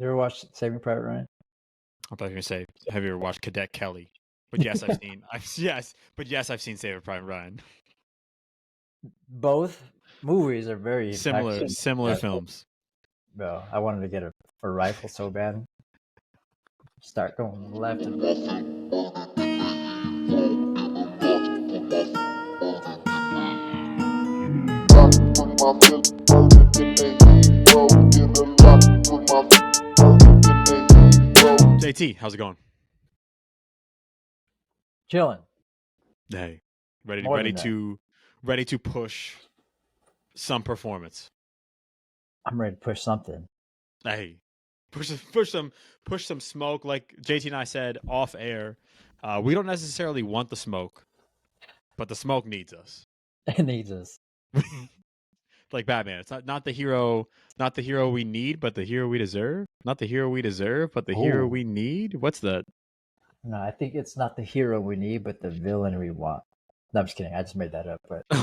You ever watched Saving Private Ryan? I thought you were gonna say, have you ever watched Cadet Kelly? But yes, I've seen. I've seen Saving Private Ryan. Both movies are very Similar impactful. films. Bro, I wanted to get a rifle so bad. Start going left and left. JT, how's it going? Chilling. Hey, ready More than that. to push some performance. I'm ready to push something. Hey, push some smoke. Like JT and I said off air, we don't necessarily want the smoke, but the smoke needs us. It needs us. Like Batman, it's not the hero we need, but the hero we deserve. Not the hero we deserve, but the hero we need. What's that? No, I think it's not the hero we need, but the villain we want. No, I'm just kidding. I just made that up. But I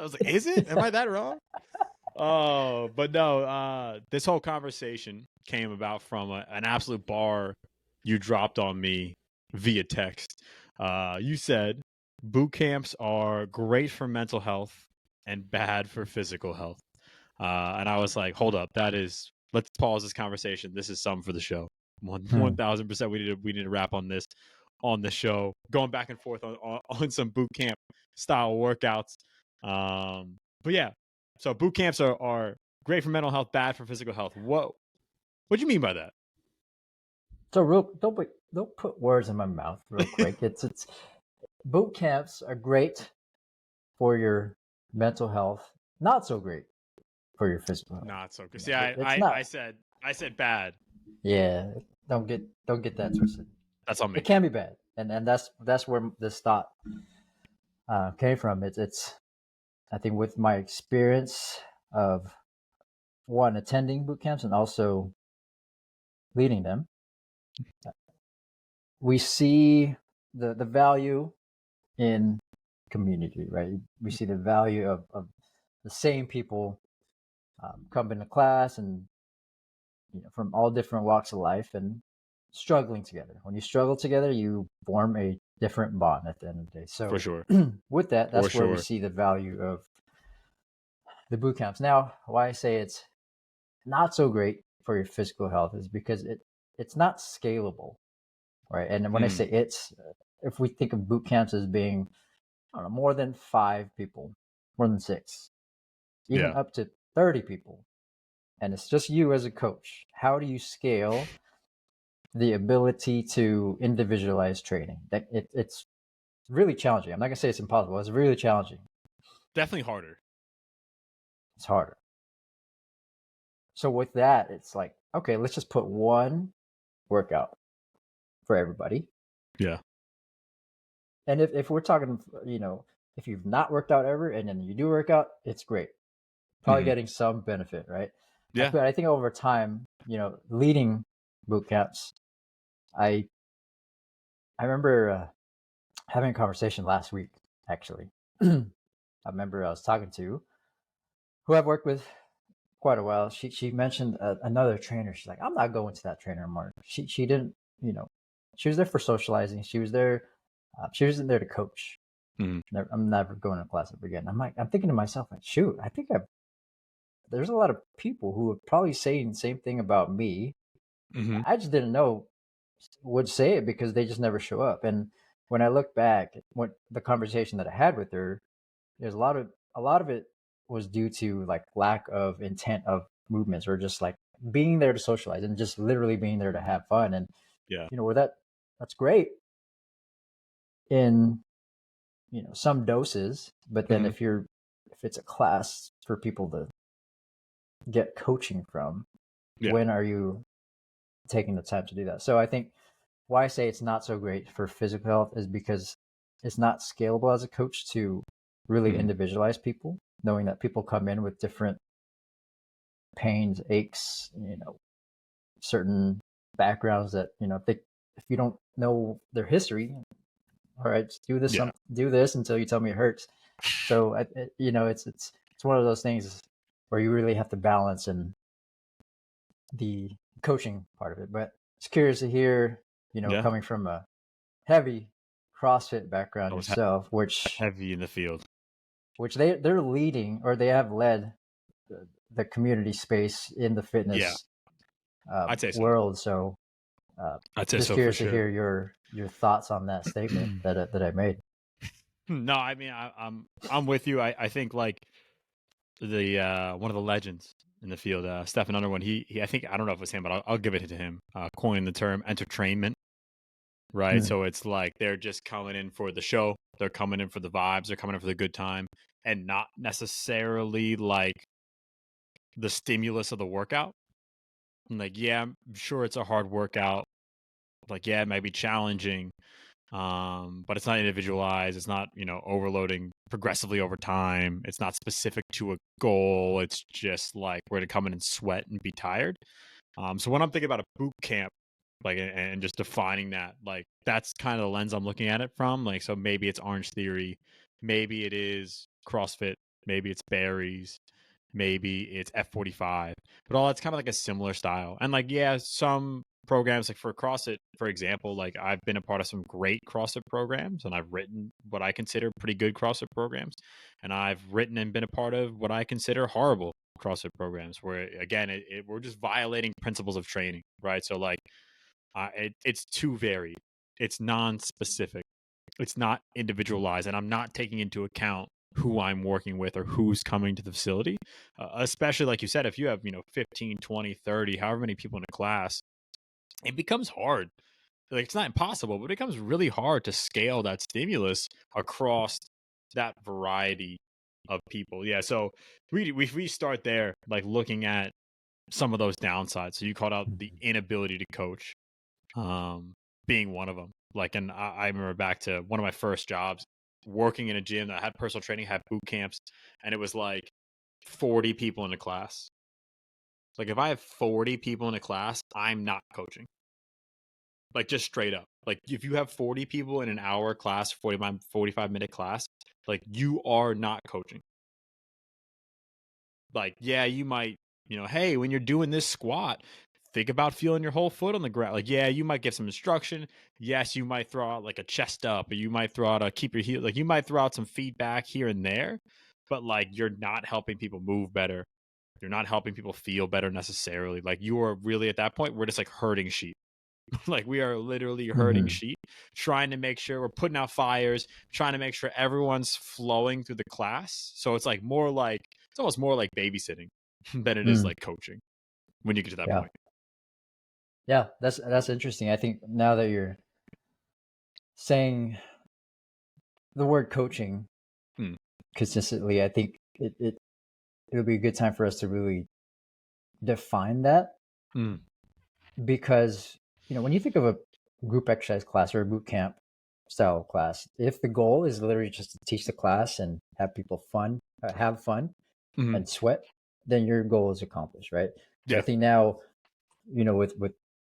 was like, is it? Am I that wrong? Oh, but no. This whole conversation came about from an absolute bar you dropped on me via text. You said boot camps are great for mental health and bad for physical health. And I was like, hold up, let's pause this conversation. This is something for the show. 1000%. We need to wrap on this on the show. Going back and forth on some boot camp style workouts. But yeah, so boot camps are great for mental health, bad for physical health. What do you mean by that? So don't put words in my mouth real quick. It's boot camps are great for your mental health, not so great for your physical health. Not so good. See, I said bad. Yeah, don't get that twisted. That's on me. It can be bad, and that's where this thought came from. It's I think with my experience of one attending boot camps and also leading them, we see the value in community, right? We see the value of the same people come into class and from all different walks of life and struggling together. When you struggle together, you form a different bond at the end of the day. So for sure, with that's where we see the value of the boot camps. Now, why I say it's not so great for your physical health is because it's not scalable, right? And when I say it's, if we think of boot camps as being, I don't know, more than 5 people, more than 6, even up to 30 people, and it's just you as a coach, how do you scale the ability to individualize training? That it's really challenging. I'm not gonna say it's impossible. It's really challenging. Definitely harder. It's harder. So with that, it's like, okay, let's just put one workout for everybody. Yeah. And if we're talking, if you've not worked out ever and then you do work out, it's great. Probably getting some benefit, right? Yeah. But I think over time, leading boot camps, I remember having a conversation last week, actually. I remember I was talking to who I've worked with quite a while. She mentioned another trainer. She's like, I'm not going to that trainer anymore. She didn't, she was there for socializing. She was there. She wasn't there to coach. I'm never going to class ever again. I'm thinking to myself, like, shoot, I think there's a lot of people who would probably say the same thing about me. I just didn't know would say it because they just never show up. And when I look back, what the conversation that I had with her, there's a lot of it was due to like lack of intent of movements or just like being there to socialize and just literally being there to have fun. And where that's great in some doses, but then if it's a class for people to get coaching from, when are you taking the time to do that? So I think why I say it's not so great for physical health is because it's not scalable as a coach to really individualize people, knowing that people come in with different pains, aches, certain backgrounds that, if you don't know their history, all right, just do this until you tell me it hurts. So, it's one of those things where you really have to balance and the coaching part of it. But it's curious to hear, Yeah, coming from a heavy CrossFit background I was yourself, which heavy in the field. they're leading, or they have led the community space in the Yeah, fitness I'd say so. world. So I'd say just so for curious to sure. hear your thoughts on that statement that I made. No, I mean I'm with you. I think like the one of the legends in the field, Stefan Underwood. He I think I don't know if it's him, but I'll give it to him. Coined the term entertainment, right? Mm, So it's like they're just coming in for the show, they're coming in for the vibes, they're coming in for the good time, and not necessarily like the stimulus of the workout. And like, yeah, I'm sure it's a hard workout. Like, yeah, it might be challenging, but it's not individualized. It's not, overloading progressively over time. It's not specific to a goal. It's just like we're gonna come in and sweat and be tired. So when I'm thinking about a boot camp, like and just defining that, like that's kind of the lens I'm looking at it from. Like, so maybe it's Orange Theory, maybe it is CrossFit, maybe it's Barry's, maybe it's F45, but all that's kind of like a similar style. And like, yeah, some programs like for CrossFit, for example, like I've been a part of some great CrossFit programs, and I've written what I consider pretty good CrossFit programs, and I've written and been a part of what I consider horrible CrossFit programs, where again, we're just violating principles of training, right? So like, it's too varied, it's non-specific, it's not individualized, and I'm not taking into account who I'm working with or who's coming to the facility. Especially like you said, if you have 15, 20, 30, however many people in a class, it becomes hard. Like it's not impossible, but it becomes really hard to scale that stimulus across that variety of people. Yeah, so we start there, like looking at some of those downsides. So you called out the inability to coach, um, being one of them. Like, and I remember back to one of my first jobs, working in a gym that had personal training, had boot camps, and it was like 40 people in a class. Like, if I have 40 people in a class, I'm not coaching. Like, just straight up. Like, if you have 40 people in an hour class, 45-minute class, like, you are not coaching. Like, yeah, you might, hey, when you're doing this squat, think about feeling your whole foot on the ground. Like, yeah, you might give some instruction. Yes, you might throw out like a chest up, or you might throw out a keep your heel. Like, you might throw out some feedback here and there, but like, you're not helping people move better. You're not helping people feel better necessarily. Like, you are really at that point, we're just like herding sheep. Like, we are literally herding mm-hmm. sheep, trying to make sure we're putting out fires, trying to make sure everyone's flowing through the class. So it's like more like, it's almost more like babysitting than it is Mm, like coaching when you get to that yeah, point. yeah, that's interesting. I think now that you're saying the word coaching Mm, consistently, I think it would be a good time for us to really define that, mm, because when you think of a group exercise class or a boot camp style class, if the goal is literally just to teach the class and have fun mm, and sweat, then your goal is accomplished, right? But I yeah. think now, with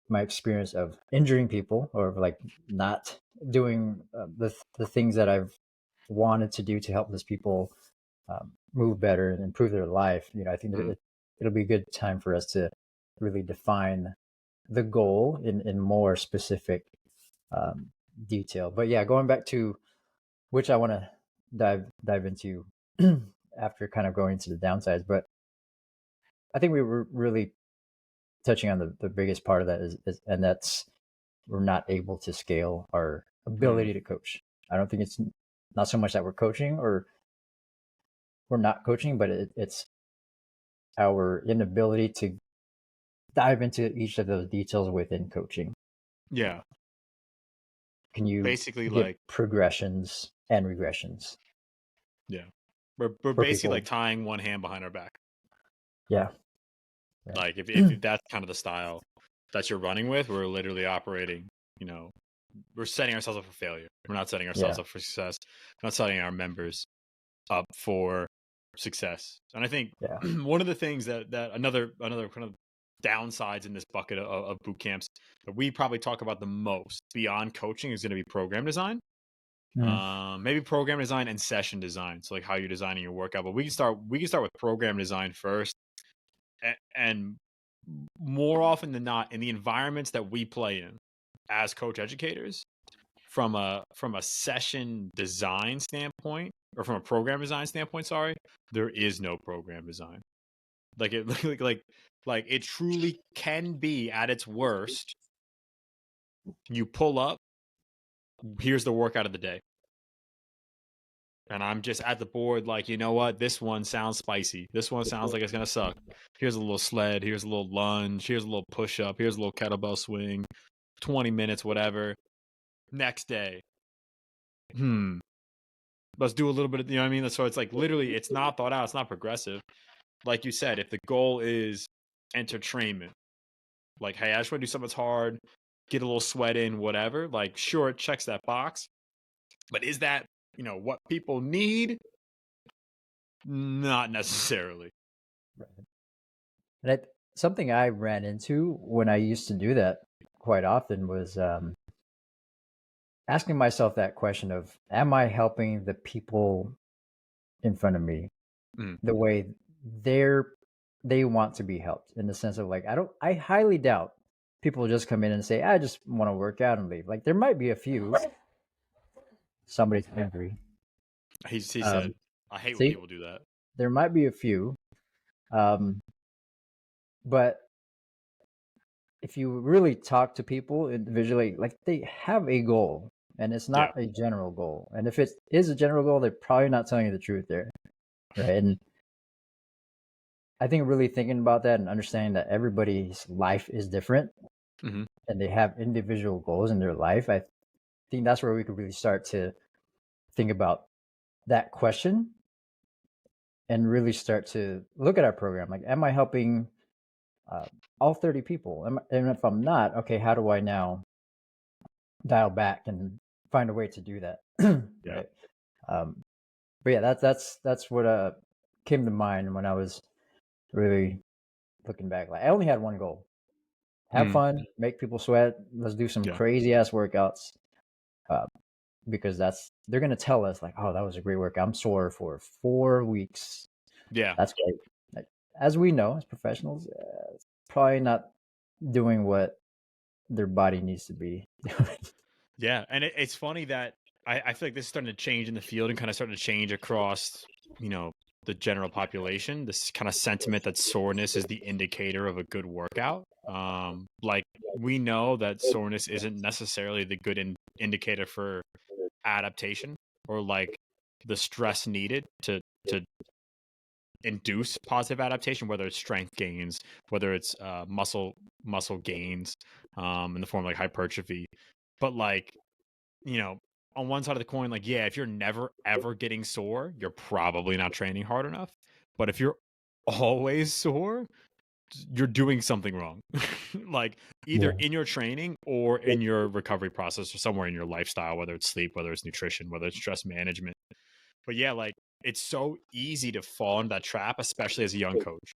my experience of injuring people, or like not doing the things that I've wanted to do to help those people move better and improve their life, I think that Mm, it'll be a good time for us to really define the goal in more specific um, detail. But yeah, going back to which I want to dive into after kind of going into the downsides. But I think we were really touching on the biggest part of that is, and that's, we're not able to scale our mm, ability to coach. I don't think it's not so much that we're coaching or we're not coaching, but it's our inability to dive into each of those details within coaching. yeah. Can you Basically, give like, progressions and regressions yeah. We're for basically like people? tying one hand behind our back. Yeah, right. Like, if that's kind of the style that you're running with, we're literally operating, you know, we're setting ourselves up for failure. We're not setting ourselves Yeah, up for success. We're not setting our members up for success. And I think yeah. one of the things that another kind of downsides in this bucket of boot camps that we probably talk about the most beyond coaching is going to be program design. Mm, Maybe program design and session design. So like how you're designing your workout. But we can start with program design first, and more often than not, in the environments that we play in as coach educators, from a session design standpoint, or from a program design standpoint, sorry, there is no program design. Like it like it truly can be at its worst. You pull up, here's the workout of the day. And I'm just at the board like, you know what? This one sounds spicy. This one sounds like it's going to suck. Here's a little sled. Here's a little lunge. Here's a little push up. Here's a little kettlebell swing. 20 minutes, whatever. Next day. Let's do a little bit of, you know what I mean? So it's like literally, it's not thought out. It's not progressive. Like you said, if the goal is entertainment, like, hey, I just want to do something that's hard, get a little sweat in, whatever. Like, sure, it checks that box. But is that, what people need? Not necessarily. And something I ran into when I used to do that quite often was asking myself that question of, am I helping the people in front of me the way they want to be helped? In the sense of like, I highly doubt people just come in and say, I just want to work out and leave. Like there might be a few. Somebody's angry. He said, I hate when people do that. There might be a few. But if you really talk to people individually, like they have a goal and it's not a general goal. And if it is a general goal, they're probably not telling you the truth there. Right. And I think really thinking about that and understanding that everybody's life is different and they have individual goals in their life, I think that's where we could really start to think about that question and really start to look at our program. Like, am I helping all 30 people? And if I'm not, okay, how do I now dial back and find a way to do that? Right. But yeah, that's what came to mind when I was really looking back. Like I only had one goal: have fun, make people sweat. Let's do some crazy ass workouts, because they're gonna tell us like, oh, that was a great workout. I'm sore for 4 weeks. Yeah, that's great. Like, as we know, as professionals, it's probably not doing what their body needs to be doing. Yeah, and it's funny that I feel like this is starting to change in the field and kind of starting to change across, the general population. This kind of sentiment that soreness is the indicator of a good workout. Like we know that soreness isn't necessarily the good indicator for adaptation or like the stress needed to induce positive adaptation, whether it's strength gains, whether it's muscle gains in the form of like hypertrophy. But like, on one side of the coin, like, yeah, if you're never ever getting sore, you're probably not training hard enough. But if you're always sore, you're doing something wrong. Like either in your training or in your recovery process or somewhere in your lifestyle, whether it's sleep, whether it's nutrition, whether it's stress management. But yeah, like it's so easy to fall into that trap, especially as a young coach,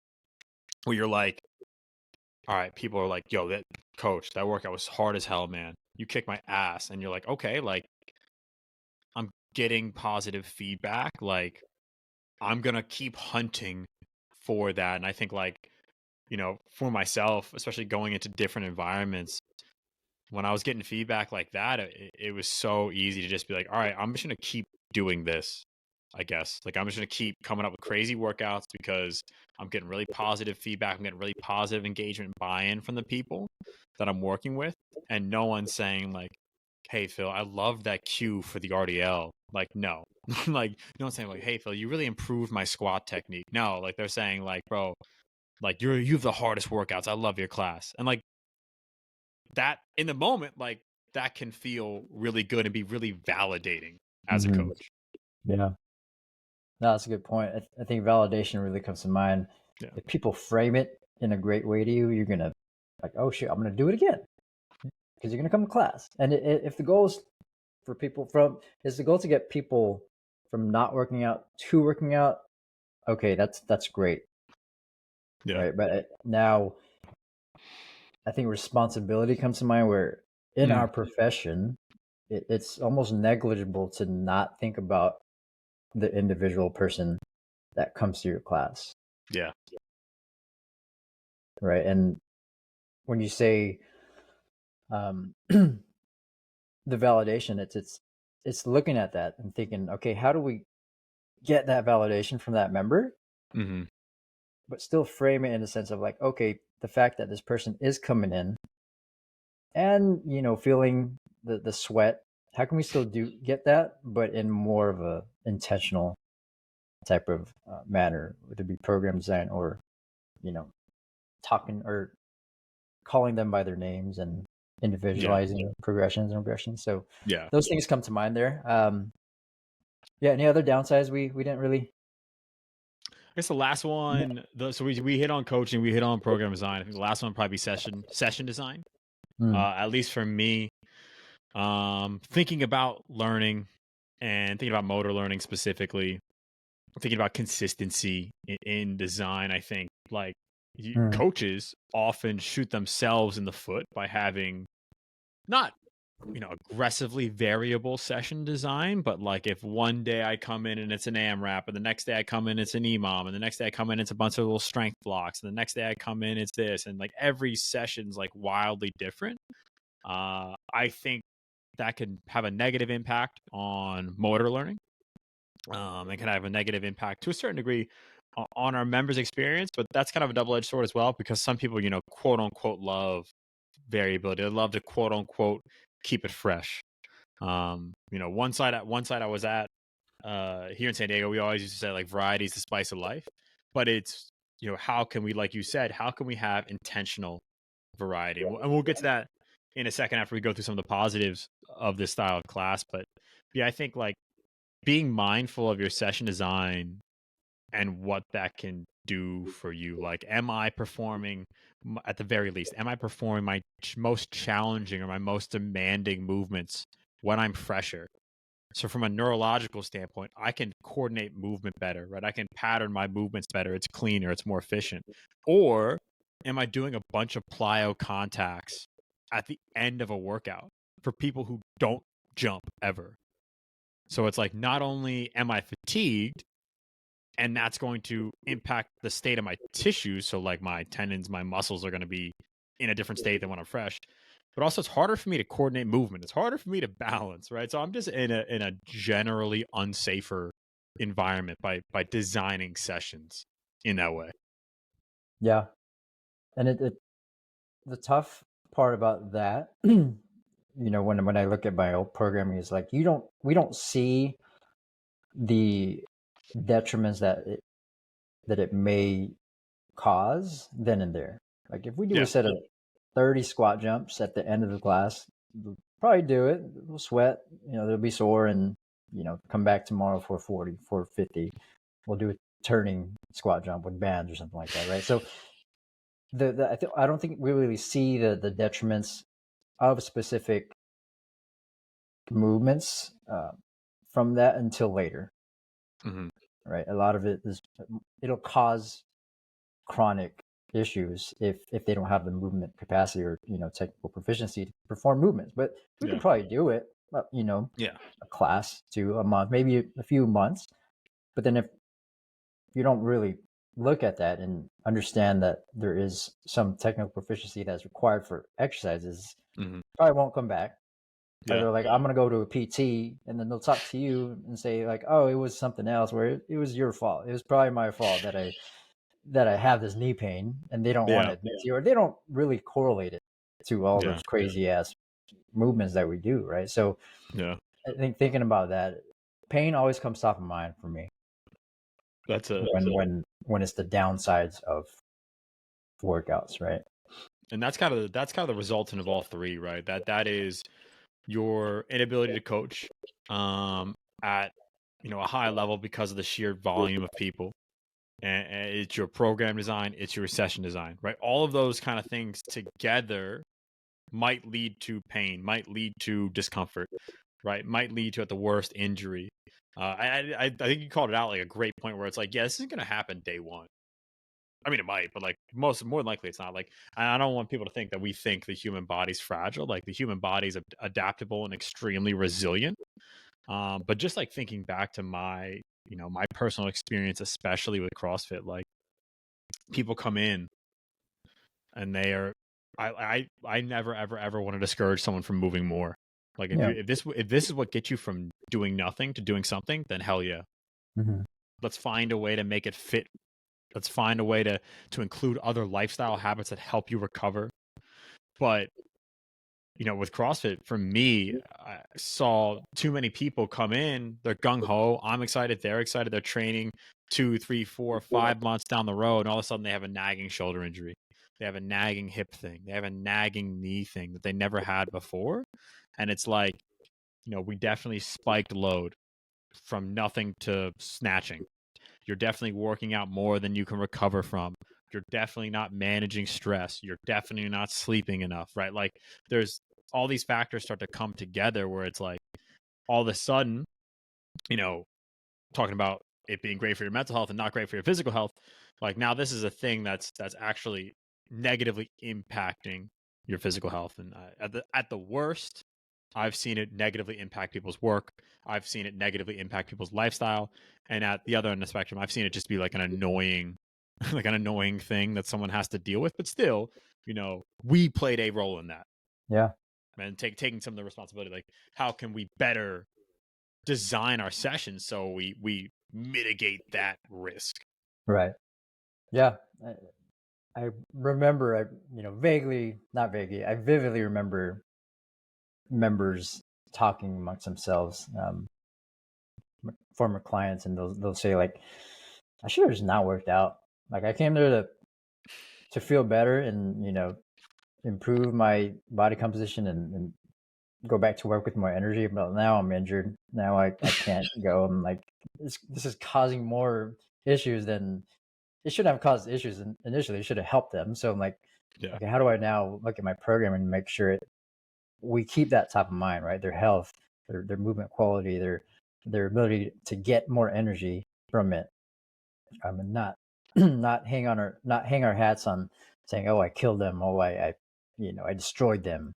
where you're like, all right, people are like, yo, that coach, that workout was hard as hell, man. You kicked my ass. And you're like, okay, like I'm getting positive feedback. Like I'm going to keep hunting for that. And I think like, for myself, especially going into different environments, when I was getting feedback like that, it was so easy to just be like, all right, I'm just going to keep doing this, I guess. Like I'm just going to keep coming up with crazy workouts because I'm getting really positive feedback. I'm getting really positive engagement and buy-in from the people that I'm working with. And no one's saying like, hey, Phil, I love that cue for the RDL. Like, no. Like, no one's saying like, hey, Phil, you really improved my squat technique. No, like they're saying like, bro, like you have the hardest workouts. I love your class. And like that in the moment, like that can feel really good and be really validating as a coach. Yeah. No, that's a good point. I think validation really comes to mind. Yeah. If people frame it in a great way to you, you're going to like, oh shit, I'm going to do it again. Because you're going to come to class. And if the goal is for people is the goal to get people from not working out to working out, okay, that's great. Yeah. Right. But now I think responsibility comes to mind where in our profession, it's almost negligible to not think about the individual person that comes to your class. Yeah. right? And when you say the validation, it's looking at that and thinking, okay, how do we get that validation from that member, Hmm. but still frame it in the sense of like, okay, the fact that this person is coming in and feeling the sweat, how can we still do get that, but in more of a intentional type of manner, whether it be program design or you know talking or calling them by their names and Yeah. individualizing progressions and regressions. So Yeah. those things come to mind there. Yeah, any other downsides we didn't really. I guess the last one, so we hit on coaching, we hit on program design. I think the last one would probably be session design. Mm, At least for me, thinking about learning and thinking about motor learning specifically, thinking about consistency in design. I think like mm, coaches often shoot themselves in the foot by having not aggressively variable session design, but like if one day I come in and it's an AMRAP, and the next day I come in it's an EMOM, and the next day I come in it's a bunch of little strength blocks, and the next day I come in it's this, and like every session's like wildly different. I think that can have a negative impact on motor learning. It can have a negative impact to a certain degree on our members' experience, but that's kind of a double edged sword as well because some people, quote unquote, love variability. They love to quote unquote keep it fresh. One side I was at here in San Diego, we always used to say like variety is the spice of life, but it's how can we, like you said, how can we have intentional variety? And we'll get to that in a second after we go through some of the positives of this style of class. But yeah, I think like being mindful of your session design and what that can do for you. Like, am I performing, at the very least, am I performing my most challenging or my most demanding movements when I'm fresher? So, from a neurological standpoint, I can coordinate movement better, right? I can pattern my movements better. It's cleaner, it's more efficient. Or am I doing a bunch of plyo contacts at the end of a workout for people who don't jump ever? So, it's like not only am I fatigued, and that's going to impact the state of my tissues. So, like my tendons, my muscles are going to be in a different state than when I'm fresh. But also, it's harder for me to coordinate movement. It's harder for me to balance, right? So I'm just in a generally unsafer environment by designing sessions in that way. yeah, and the tough part about that, when I look at my old programming, is like we don't see the detriments that it may cause then and there. Like if we do a Yeah, set of 30 squat jumps at the end of the class, we'll probably do it. We'll sweat, they'll be sore, and come back tomorrow for 40, for 50. We'll do a turning squat jump with bands or something like that, right? So I don't think we really see the detriments of specific movements from that until later, hmm, right? A lot of it is it'll cause chronic issues if they don't have the movement capacity or technical proficiency to perform movements. But we could yeah, probably do it, yeah, a class to a month, maybe a few months. But then if you don't really look at that and understand that there is some technical proficiency that's required for exercises, hmm, probably won't come back. yeah, They're like, I'm gonna go to a PT, and then they'll talk to you and say like, oh, it was something else, where it was your fault. It was probably my fault that I have this knee pain, and they don't want yeah, to admit to you, or they don't really correlate it to all yeah, those crazy ass movements that we do, right? So yeah. I think thinking about that, pain always comes top of mind for me That's a when it's the downsides of workouts, right? and that's kind of the resultant of all three, right? That is your inability to coach at a high level because of the sheer volume of people, and it's your program design, it's your session design, right? All of those kind of things together might lead to pain, might lead to discomfort, right? Might lead to, at the worst, injury. I think you called it out like a great point where it's like, yeah, this isn't going to happen day one. I mean, it might, but like more than likely, it's not. Like, I don't want people to think that we think the human body's fragile. Like, the human body's adaptable and extremely resilient. But just like thinking back to my personal experience, especially with CrossFit, like people come in and they are. I never ever want to discourage someone from moving more. Like Yeah. if this is what gets you from doing nothing to doing something, then hell yeah. Mhm. Let's find a way to make it fit. Let's find a way to include other lifestyle habits that help you recover. But with CrossFit, for me, I saw too many people come in. They're gung ho. I'm excited. They're excited. They're training 2, 3, 4, 5 months down the road, and all of a sudden they have a nagging shoulder injury. They have a nagging hip thing. They have a nagging knee thing that they never had before. And it's like, we definitely spiked load from nothing to snatching. You're definitely working out more than you can recover from. You're definitely not managing stress. You're definitely not sleeping enough, right? Like there's all these factors start to come together where it's like all of a sudden, you know, talking about it being great for your mental health and not great for your physical health, like now this is a thing that's actually negatively impacting your physical health. And at the worst, I've seen it negatively impact people's work. I've seen it negatively impact people's lifestyle. And at the other end of the spectrum, I've seen it just be like an annoying, like an annoying thing that someone has to deal with. But still, we played a role in that, Yeah. and taking some of the responsibility. Like, how can we better design our sessions so we mitigate that risk? Right. Yeah. I remember, vaguely, not vaguely, I vividly remember members talking amongst themselves, former clients, and they'll say like, I should have just not worked out. Like I came there to feel better and improve my body composition and go back to work with more energy. But now I'm injured. Now I can't go. I'm like, this is causing more issues than it should have caused issues initially. It should have helped them. So I'm like, Yeah, okay, how do I now look at my program and make sure we keep that top of mind, right? Their health, their movement quality, their ability to get more energy from it, and not not hang our hats on saying, oh, I killed them, oh, I destroyed them.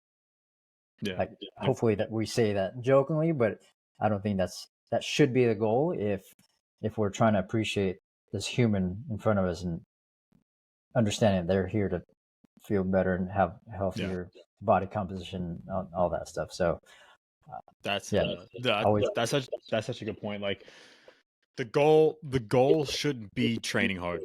yeah, Like hopefully that we say that jokingly, but I don't think that should be the goal if we're trying to appreciate this human in front of us and understanding they're here to feel better and have yeah. healthier body composition, all that stuff. So That's yeah, always. that's such a good point. Like the goal shouldn't be training hard.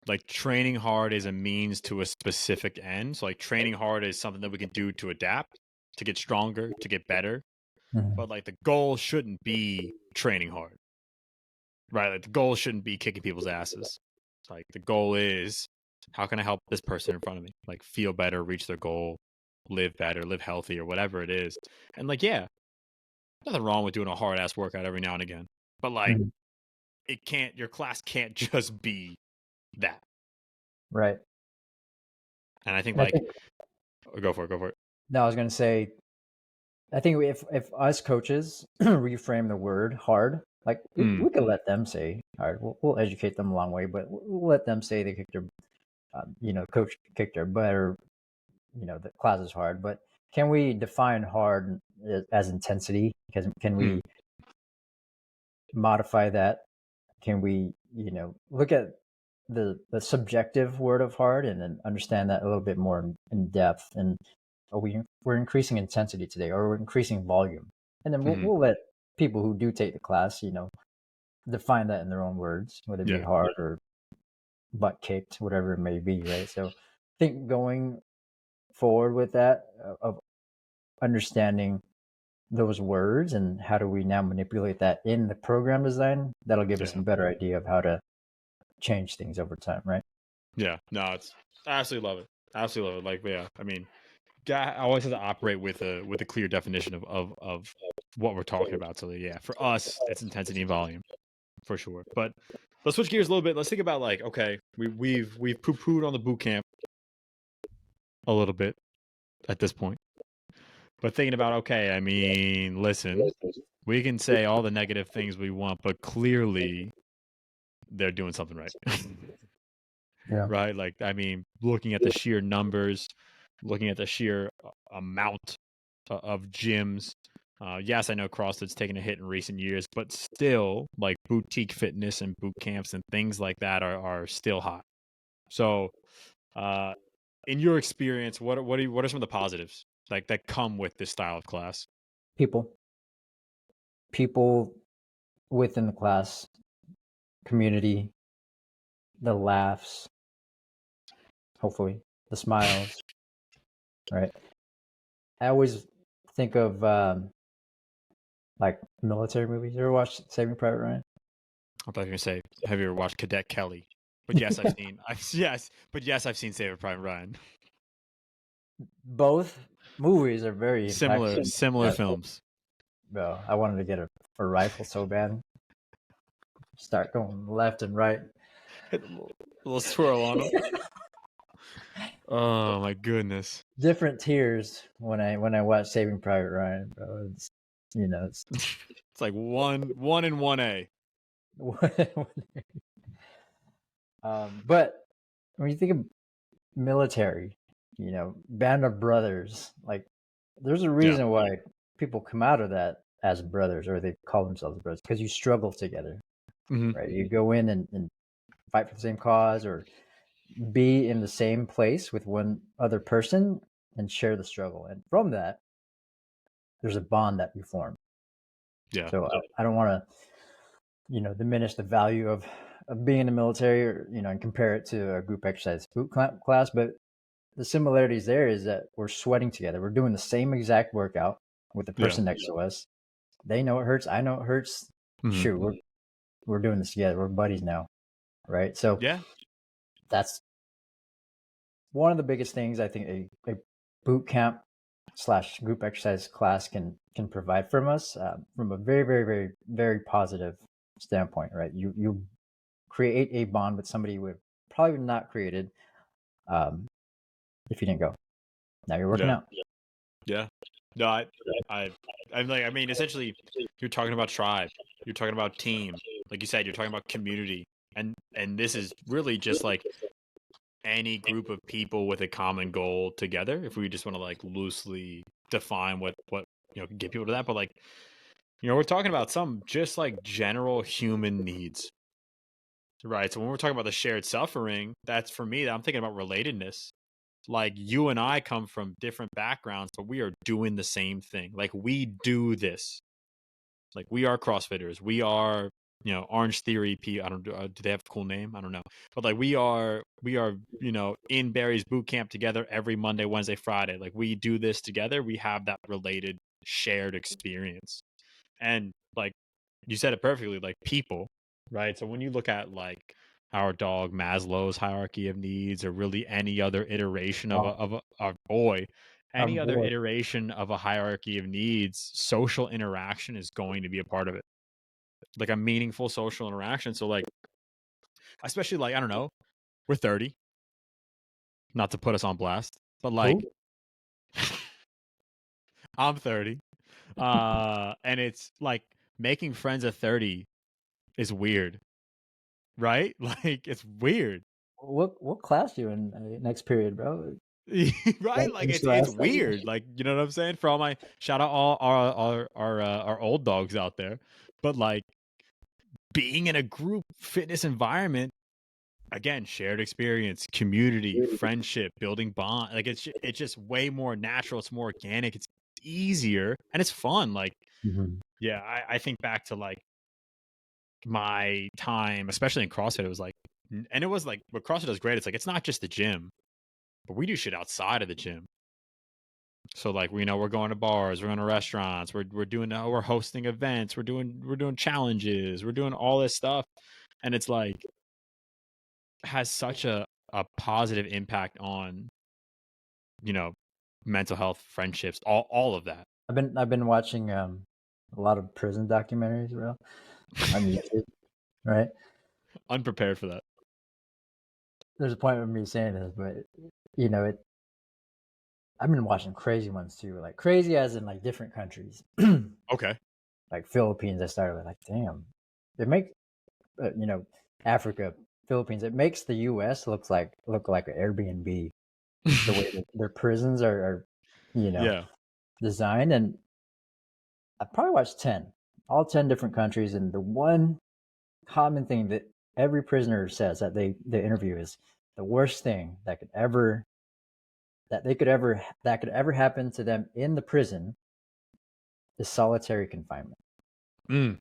Like training hard is a means to a specific end. So like training hard is something that we can do to adapt, to get stronger, to get better. Mhm. But like the goal shouldn't be training hard, right? Like the goal shouldn't be kicking people's asses. It's like the goal is, how can I help this person in front of me like feel better, reach their goal, live better, live healthy, or whatever it is. And like, yeah, nothing wrong with doing a hard ass workout every now and again. But like, Mhm. your class can't just be that. Right. And I think And I like, think go for it, go for it. no, I was going to say, I think if us coaches reframe the word hard, like Mm, we could let them say hard. We'll educate them a long way, but we'll let them say they kicked their, coach kicked their butt, or the class is hard. But can we define hard as intensity? Because can mm, we modify that? Can we, look at the subjective word of hard and then understand that a little bit more in depth? And we're increasing intensity today, or we're increasing volume, and then we'll, mm, we'll let people who do take the class, define that in their own words, whether it be yeah, hard or butt kicked, whatever it may be, right? So I think going forward with that, of understanding those words and how do we now manipulate that in the program design, that'll give us yeah, a better idea of how to change things over time, right? yeah. No, it's I absolutely love it. Absolutely love it. Like, yeah, I mean, I always have to operate with a clear definition of what we're talking about. So yeah, for us, it's intensity and volume for sure. But let's switch gears a little bit. Let's think about like, okay, we've poo pooed on the boot camp a little bit at this point, but thinking about, okay, I mean, listen, we can say all the negative things we want, but clearly they're doing something right. Yeah. Right? Like, I mean, looking at the sheer numbers, looking at the sheer amount of gyms. Yes, I know CrossFit's taken a hit in recent years, but still, like boutique fitness and boot camps and things like that are still hot. So In your experience, what are some of the positives like that come with this style of class? People within the class, community, the laughs, hopefully, the smiles, right? I always think of like military movies. You ever watched Saving Private Ryan? I thought you were gonna say, have you ever watched Cadet Kelly? But yes, I've seen. I've seen Saving Private Ryan. Both movies are very Similar, impactful. similar films. Bro, I wanted to get a rifle so bad. Start going left and right. Hit a little swirl on them. Oh my goodness. Different tiers when I watch Saving Private Ryan, bro. It's it's It's like one and 1A. but when you think of military, band of brothers, like there's a Yeah. reason why people come out of that as brothers or they call themselves brothers because you struggle together, Hmm. right? You go in and fight for the same cause or be in the same place with one other person and share the struggle. And from that, there's a bond that you form. Yeah. So I don't want to, diminish the value of being in the military or, and compare it to a group exercise boot camp class. But the similarities there is that we're sweating together. We're doing the same exact workout with the Yeah. person next to us. They know it hurts. I know it hurts. Hmm. Shoot, we're doing this together. We're buddies now, right? So Yeah. that's one of the biggest things I think a boot camp slash group exercise class can provide from us from a very very very very positive standpoint, right? You create a bond with somebody you would probably not created um, if you didn't go. Now you're working Yeah. out. Yeah. No, I, I'm like, I mean, essentially, you're talking about tribe. You're talking about team. Like you said, you're talking about community, and this is really just like any group of people with a common goal together. If we just want to like loosely define what get people to that, but like we're talking about some just like general human needs, right? So when we're talking about the shared suffering, that's for me. I'm thinking about relatedness. Like you and I come from different backgrounds, but we are doing the same thing. Like we do this. Like we are CrossFitters. We are, Orange Theory. I don't do they have a cool name? I don't know. But like we are, in Barry's Bootcamp together every Monday, Wednesday, Friday. Like we do this together. We have that related shared experience. And like you said it perfectly, like people, right? So when you look at like our dog Maslow's hierarchy of needs, or really any other iteration of a Oh, of a, a boy, our any other boy. iteration of a hierarchy of needs, social interaction is going to be a part of it. Like a meaningful social interaction. So like, especially like, I don't know, we're 30, not to put us on blast, but like Who? I'm 30. And it's like making friends at 30 is weird, right? Like it's weird. What class you in next period, bro? Right? Like Finish the it's last study? weird. Like you know what I'm saying? For all my shout out all our old dogs out there. But like being in a group fitness environment, again, shared experience, community, friendship, building bond. Like it's just way more natural. It's more organic. It's easier and it's fun. Like Mhm. yeah, I think back to like my time, especially in CrossFit. It was like, and it was like what CrossFit does great. It's like it's not just the gym, but we do shit outside of the gym. So like we're going to bars, we're going to restaurants, we're hosting events, we're doing challenges, we're doing all this stuff, and it's like has such a positive impact on you know mental health, friendships, all of that. I've been watching a lot of prison documentaries, bro, on YouTube, right? Unprepared for that. There's a point of me saying this, but it. I've been watching crazy ones too, like crazy as in like different countries, Okay. like Philippines. I started with like, damn, it makes Africa, Philippines. It makes the U.S. look like an Airbnb. The way that their prisons are you know, Yeah. designed, and I probably watched all 10 different countries, and the one common thing that every prisoner says that they interview is the worst thing that could ever that could ever happen to them in the prison is solitary confinement, Mm,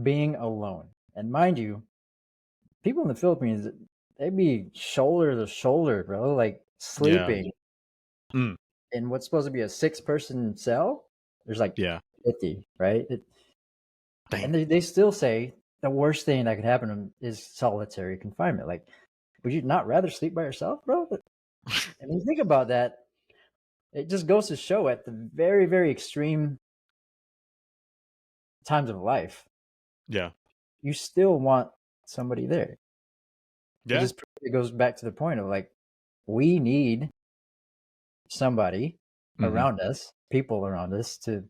being alone. And mind you, people in the Philippines, they be shoulder to shoulder, bro, like yeah. sleeping Mm, in what's supposed to be a 6-person cell. There's like yeah. 50, right? Damn. And they still say the worst thing that could happen to them is solitary confinement. Like, would you not rather sleep by yourself, bro? And when you think about that, it just goes to show at the very, very extreme times of life, Yeah. you still want somebody there. Yeah. It goes back to the point of like, we need somebody Hmm. around us, people around us to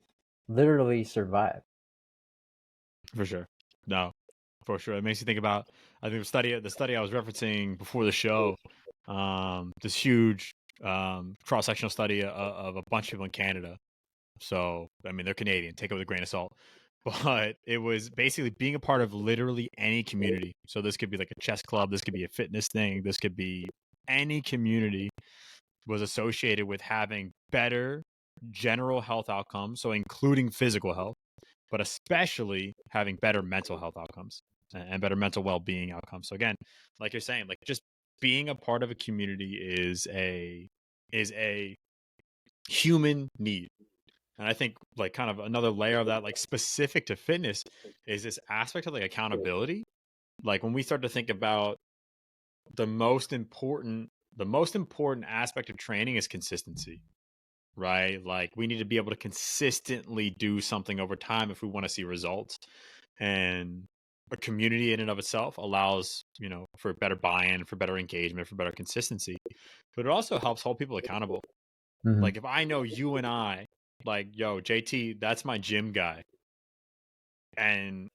literally survive. For sure. No, for sure. It makes you think about, I think the study I was referencing before the show, this huge cross-sectional study of a bunch of people in Canada. So, I mean, they're Canadian, take it with a grain of salt. But it was basically being a part of literally any community. So this could be like a chess club, this could be a fitness thing, this could be any community, was associated with having better general health outcomes, so including physical health, but especially having better mental health outcomes and better mental well-being outcomes. So again, like you're saying, like just being a part of a community is a human need. And I think like kind of another layer of that, like specific to fitness, is this aspect of like accountability. Like when we start to think about the most important aspect of training is consistency, right? Like we need to be able to consistently do something over time if we want to see results. And a community in and of itself allows, for better buy-in, for better engagement, for better consistency. But it also helps hold people accountable. Mm-hmm. Like if I know you and I, like, yo, JT, that's my gym guy. And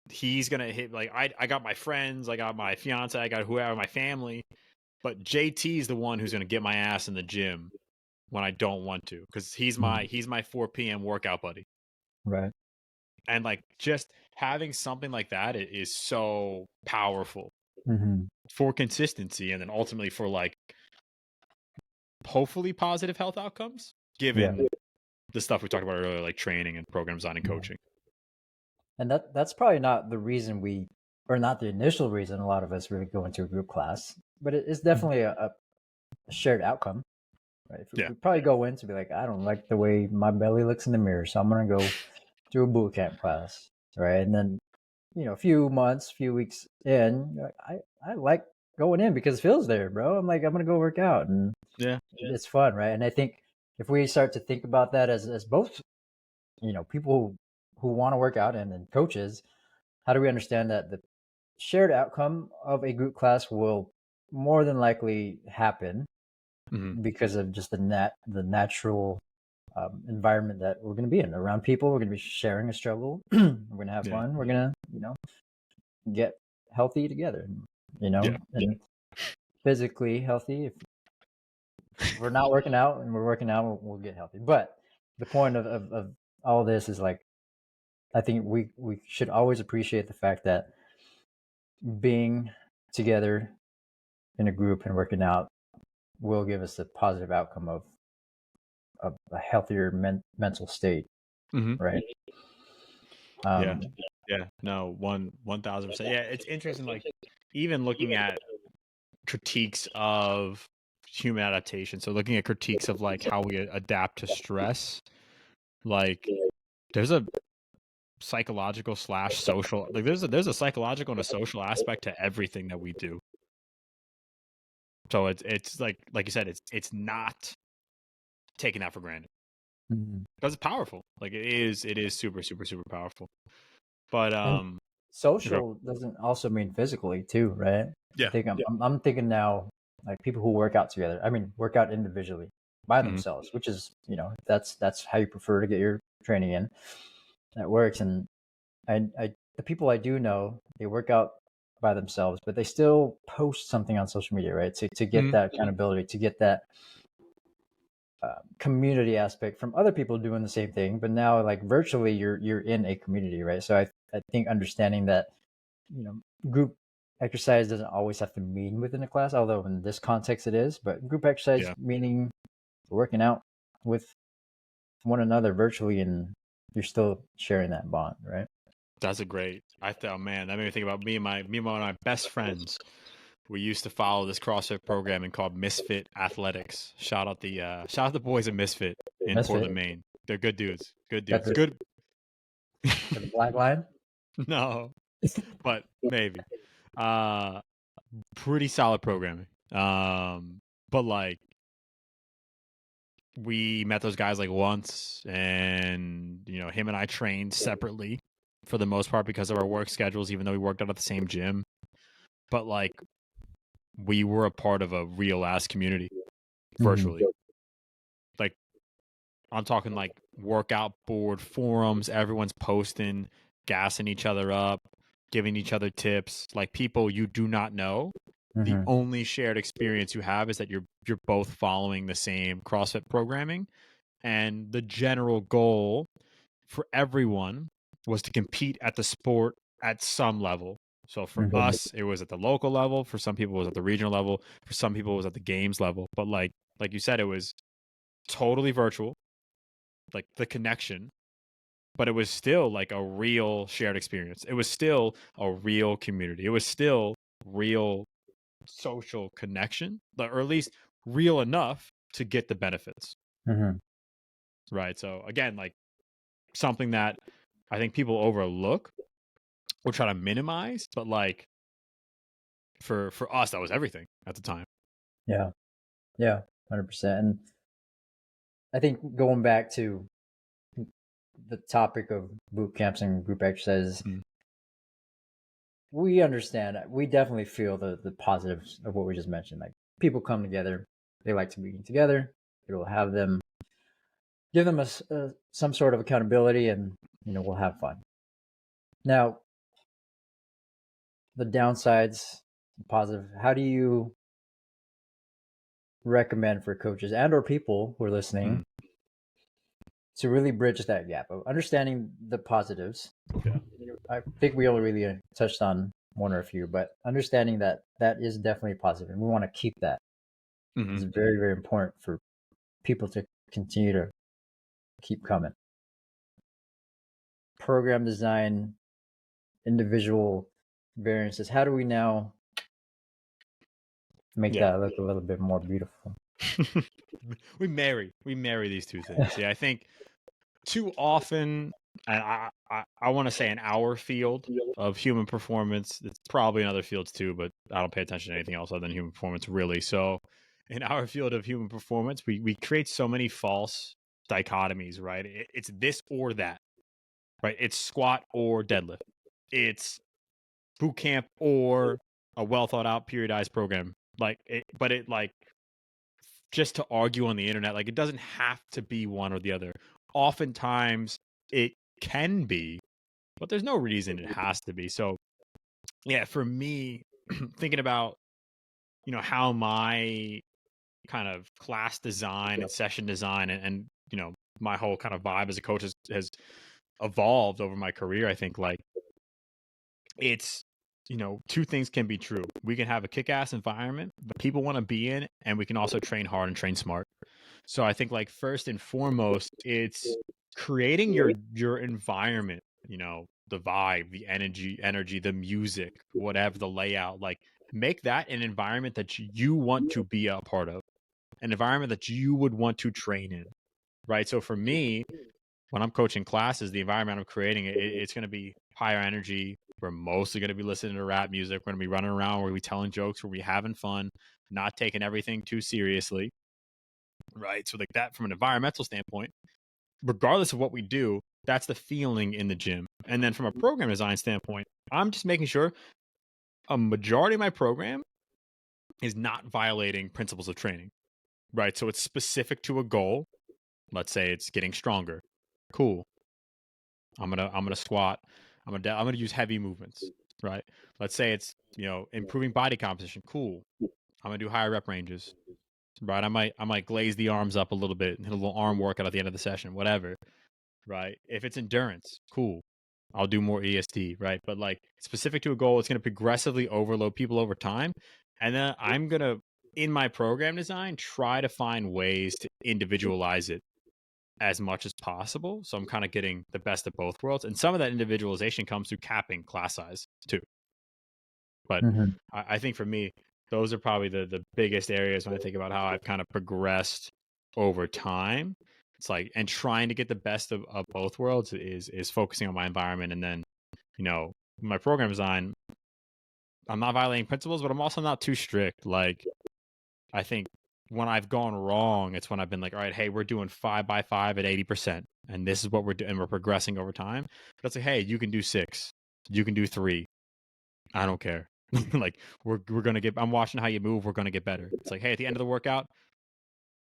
he's gonna hit, like, I got my friends, I got my fiance, I got whoever, my family, but JT is the one who's gonna get my ass in the gym when I don't want to, because he's my 4 p.m. workout buddy. Right. And like just having something like that is so powerful Mm-hmm. for consistency, and then ultimately for like hopefully positive health outcomes, Yeah. given the stuff we talked about earlier, like training and program design and Yeah. coaching. And that's probably not the reason or not the initial reason a lot of us really go into a group class, but it's definitely a shared outcome, right? If Yeah. we probably go in to be like, I don't like the way my belly looks in the mirror, so I'm gonna go to a boot camp class, right? And then a few months, few weeks in, you're like, I like going in because it feels there, bro. I'm like, I'm gonna go work out, and Yeah. it's fun, right? And I think if we start to think about that as both, people who want to work out and then coaches, how do we understand that the shared outcome of a group class will more than likely happen Hmm. because of just the natural environment that we're going to be in around people. We're going to be sharing a struggle. We're going to have Yeah. fun. We're going to get healthy together. Yeah. And physically healthy. If we're not working out and we're working out, we'll get healthy. But the point of all this is like, I think we should always appreciate the fact that being together in a group and working out will give us the positive outcome of a healthier mental state, Hmm. right? Yeah. Um, Yeah. No, 1,000%. Yeah. It's interesting. Like even looking at critiques of human adaptation. So looking at critiques of like how we adapt to stress, like there's a psychological slash social, like there's a psychological and a social aspect to everything that we do. So it's like you said, it's not taking that for granted, mhm. because it's powerful. Like it is super super super powerful. But And okay. social doesn't also mean physically too, right? I Yeah. think I'm thinking now like people who work out together. I mean, work out individually by Hmm. themselves, which is that's how you prefer to get your training in. That works, and the people I do know, they work out by themselves, but they still post something on social media, right? To get Hmm. that accountability, to get that community aspect from other people doing the same thing. But now, like virtually, you're in a community, right? So I think understanding that, you know, group exercise doesn't always have to mean within a class, although in this context it is. But group exercise Yeah, meaning working out with one another virtually, and you're still sharing that bond, right? that's a great. I thought, man, that made me think about me and one of my best friends. We used to follow this CrossFit programming called Misfit Athletics. Shout out the boys at Misfit in Misfit. Portland, Maine. They're good dudes. Good Got dudes. Good. the black line. No, but maybe. Uh, Pretty solid programming. But like we met those guys like once, and him and I trained separately for the most part because of our work schedules, even though we worked out at the same gym. But like we were a part of a real ass community Mhm. virtually. Like I'm talking like workout board forums, everyone's posting, gassing each other up, giving each other tips, like people you do not know. The Mhm. only shared experience you have is that you're both following the same CrossFit programming, and the general goal for everyone was to compete at the sport at some level. So for Mhm. us, it was at the local level. For some people, it was at the regional level. For some people, it was at the games level. But like you said, it was totally virtual, like the connection, but it was still like a real shared experience. It was still a real community. It was still real social connection, or at least real enough to get the benefits. Mhm. Right. So again, like something that I think people overlook or try to minimize, but like for us, that was everything at the time. Yeah. Yeah. 100%. And I think going back to the topic of boot camps and group exercises, Mm. we understand. We definitely feel the positives of what we just mentioned. Like people come together, they like to be together. It'll have them give them some sort of accountability, and we'll have fun. Now, the downsides, positive. How do you recommend for coaches and or people who are listening Mm. to really bridge that gap of understanding the positives? Yeah. I think we only really touched on one or a few, but understanding that that is definitely positive, and we want to keep that. Hmm. It's very, very important for people to continue to keep coming. Program design, individual variances. How do we now make Yeah. that look a little bit more beautiful? we marry these two things. Yeah, I think too often, and I want to say in our field of human performance, it's probably in other fields too, but I don't pay attention to anything else other than human performance, really. So, in our field of human performance, we create so many false dichotomies, right? It's this or that, right? It's squat or deadlift. It's boot camp or a well thought out periodized program. But it like just to argue on the internet. Like it doesn't have to be one or the other. Oftentimes it can be, but there's no reason it has to be. So yeah, for me, thinking about how my kind of class design and session design and my whole kind of vibe as a coach has evolved over my career. I think like it's two things can be true. We can have a kick-ass environment that people want to be in, and we can also train hard and train smart. So I think like first and foremost, it's creating your environment, the vibe, the energy, the music, whatever the layout, like make that an environment that you want to be a part of, an environment that you would want to train in. Right. So for me, when I'm coaching classes, the environment I'm creating, it's going to be higher energy. We're mostly going to be listening to rap music. We're going to be running around. We're going to be telling jokes. We're going to be having fun, not taking everything too seriously. Right. So like that from an environmental standpoint, regardless of what we do, that's the feeling in the gym. And then from a program design standpoint, I'm just making sure a majority of my program is not violating principles of training. Right. So it's specific to a goal. Let's say it's getting stronger. Cool. I'm gonna squat. I'm gonna use heavy movements. Right. Let's say it's improving body composition. Cool. I'm gonna do higher rep ranges. Right. I might glaze the arms up a little bit and hit a little arm workout at the end of the session. Whatever. Right? If it's endurance, cool. I'll do more ESD, right? But like specific to a goal, it's going to progressively overload people over time. And then I'm going to, in my program design, try to find ways to individualize it as much as possible. So I'm kind of getting the best of both worlds. And some of that individualization comes through capping class size too. But Hmm. I think for me, those are probably the biggest areas when I think about how I've kind of progressed over time. It's like, and trying to get the best of both worlds is focusing on my environment. And then, my program design, I'm not violating principles, but I'm also not too strict. Like, I think when I've gone wrong, it's when I've been like, all right, hey, we're doing 5x5 at 80%. And this is what we're doing. And we're progressing over time. But it's like, hey, you can do 6, you can do 3. I don't care. Like we're gonna get. I'm watching how you move. We're gonna get better. It's like, hey, at the end of the workout,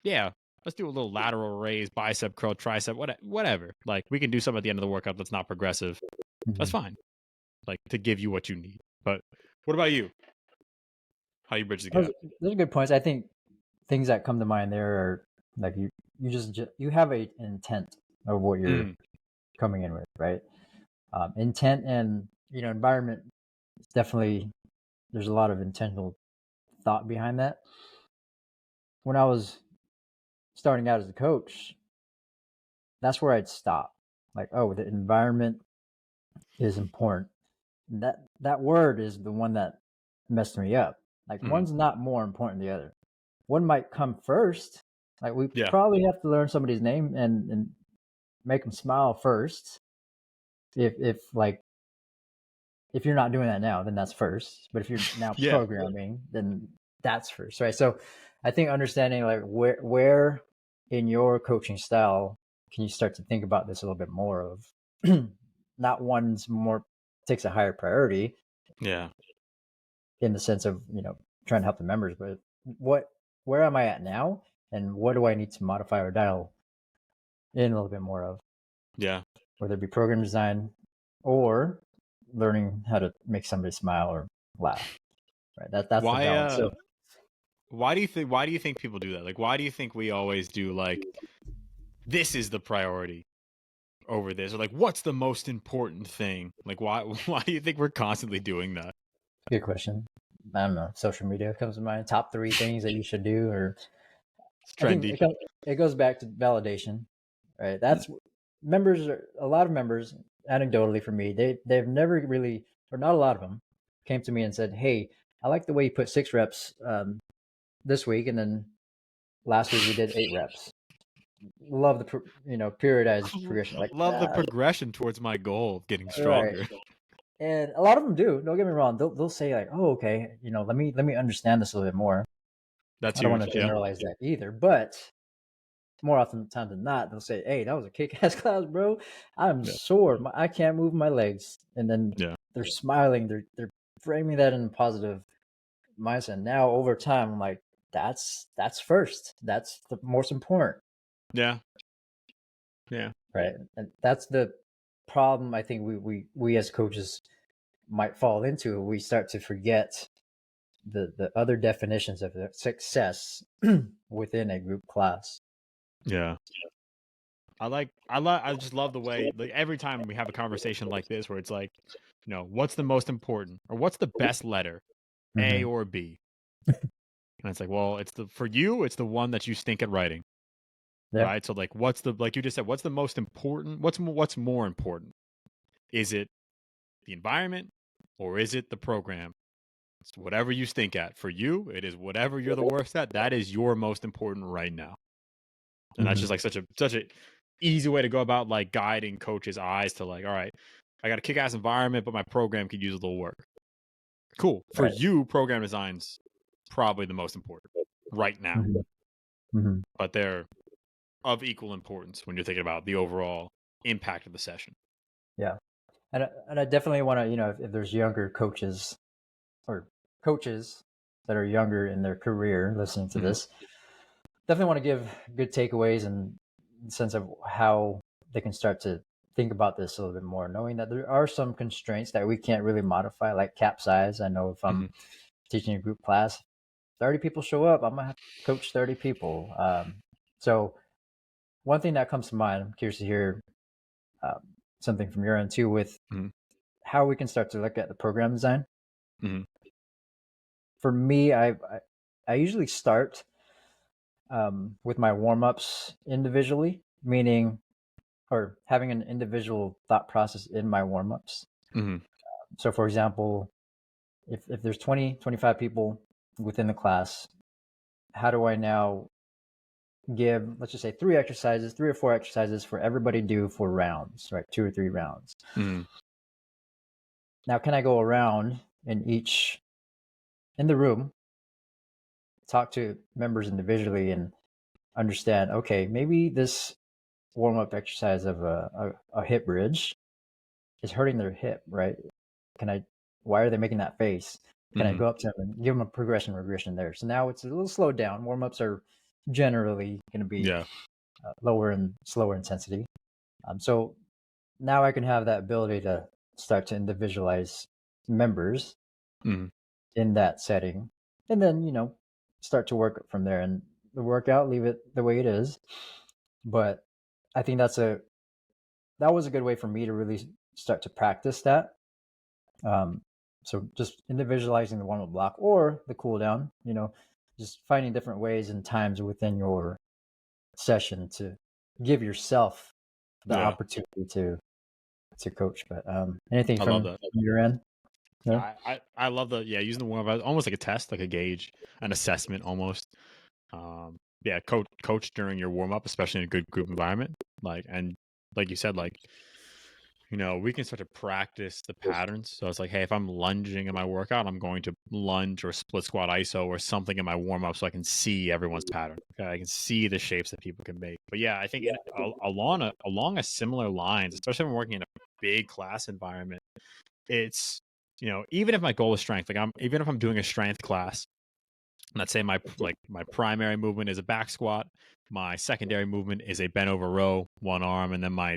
yeah, let's do a little lateral raise, bicep curl, tricep, whatever. Like we can do something at the end of the workout that's not progressive. That's Hmm. fine. Like to give you what you need. But what about you? How you bridge the gap? Those are good points. I think things that come to mind there are like you have a intent of what you're Mm, coming in with, right? Intent and environment. It's definitely there's a lot of intentional thought behind that. When I was starting out as a coach, that's where I'd stop. Like, oh, the environment is important. And that word is the one that messed me up. Like mm, one's not more important than the other. One might come first. Like we yeah. probably have to learn somebody's name and make them smile first. If like if you're not doing that now, then that's first. But if you're now Yeah. programming, then that's first, right? So I think understanding like where in your coaching style can you start to think about this a little bit more of not one's more takes a higher priority Yeah. in the sense of, trying to help the members, but what where am I at now and what do I need to modify or dial in a little bit more of, Yeah. whether it be program design or learning how to make somebody smile or laugh. Right. That's the Why balance. So why do you think people do that? Like why do you think we always do like this is the priority over this? Or like what's the most important thing? Like why do you think we're constantly doing that? good question. I don't know. Social media comes to mind. Top three things that you should do, or It's I think trendy. it goes back to validation, right? That's members. A lot of members, anecdotally for me, they've never really, or not a lot of them, came to me and said, "Hey, I like the way you put 6 reps this week, and then last week we did 8 reps. Love the periodized progression." Like, Love the progression towards my goal of getting right. stronger. And a lot of them do. Don't get me wrong. They'll say like, "Oh, okay, let me understand this a little bit more." That's I don't want huge. to Yeah. generalize that either, but more often time than not, they'll say, "Hey, that was a kick-ass class, bro. I'm Yeah. sore. I can't move my legs." And then Yeah. they're smiling. They're framing that in a positive mindset. Now, over time, I'm like, that's first. That's the most important, Yeah. Yeah. right? And that's the problem. I think we as coaches might fall into. We start to forget the other definitions of success within a group class. Yeah. I just love the way like every time we have a conversation like this where it's like, what's the most important or what's the best letter, A Hmm. or B? And it's like, well, for you, it's the one that you stink at writing, Yeah. right? So like like you just said, what's the most important? What's more important? Is it the environment or is it the program? It's whatever you stink at. For you, it is whatever you're the worst at. That is your most important right now. And that's Hmm. just like such a easy way to go about like guiding coaches' eyes to like, all right, I got a kick ass environment, but my program could use a little work. Cool. For Right. you, program design's probably the most important right now, Hmm. Hmm. but they're of equal importance when you're thinking about the overall impact of the session. Yeah. And I definitely want to, if there's younger coaches or coaches that are younger in their career listening to Mm-hmm. this, definitely want to give good takeaways and sense of how they can start to think about this a little bit more, knowing that there are some constraints that we can't really modify, like cap size. I know if Mm-hmm. I'm teaching a group class, 30 people show up, I'm gonna have to coach 30 people. So one thing that comes to mind, I'm curious to hear, something from your end too with Mhm. how we can start to look at the program design. Mhm. For me, I usually start with my warm ups individually, meaning or having an individual thought process in my warm ups. Mhm. So, for example, if there's 20, 25 people within the class, how do I now give, let's just say, three or four exercises for everybody to do for rounds, right? 2 or 3 rounds. Mhm. Now, can I go around in the room, talk to members individually and understand, okay, maybe this warm up exercise of a hip bridge is hurting their hip, right? Can I, why are they making that face? Can I Mhm. go up to them and give them a progression regression there? So now it's a little slowed down. Warm ups are generally going to be Yeah. lower and slower intensity. So now I can have that ability to start to individualize members Mhm. in that setting, and then start to work from there. And the workout, leave it the way it is. But I think that was a good way for me to really start to practice that. Um, so just individualizing the warm up block or the cool down, just finding different ways and times within your session to give yourself the Yeah. opportunity to coach. But anything I love from that. your end? Yeah. I love the using the warm up almost like a test, like a gauge, an assessment almost. Yeah, coach during your warm up, especially in a good group environment. And like you said, we can start to practice the patterns. So it's like, hey, if I'm lunging in my workout, I'm going to lunge or split squat ISO or something in my warm up so I can see everyone's pattern. Okay, I can see the shapes that people can make. But yeah, I think along a similar lines, especially when working in a big class environment, it's even if my goal is strength, even if I'm doing a strength class, let's say my primary movement is a back squat, my secondary movement is a bent over row, one arm, and then my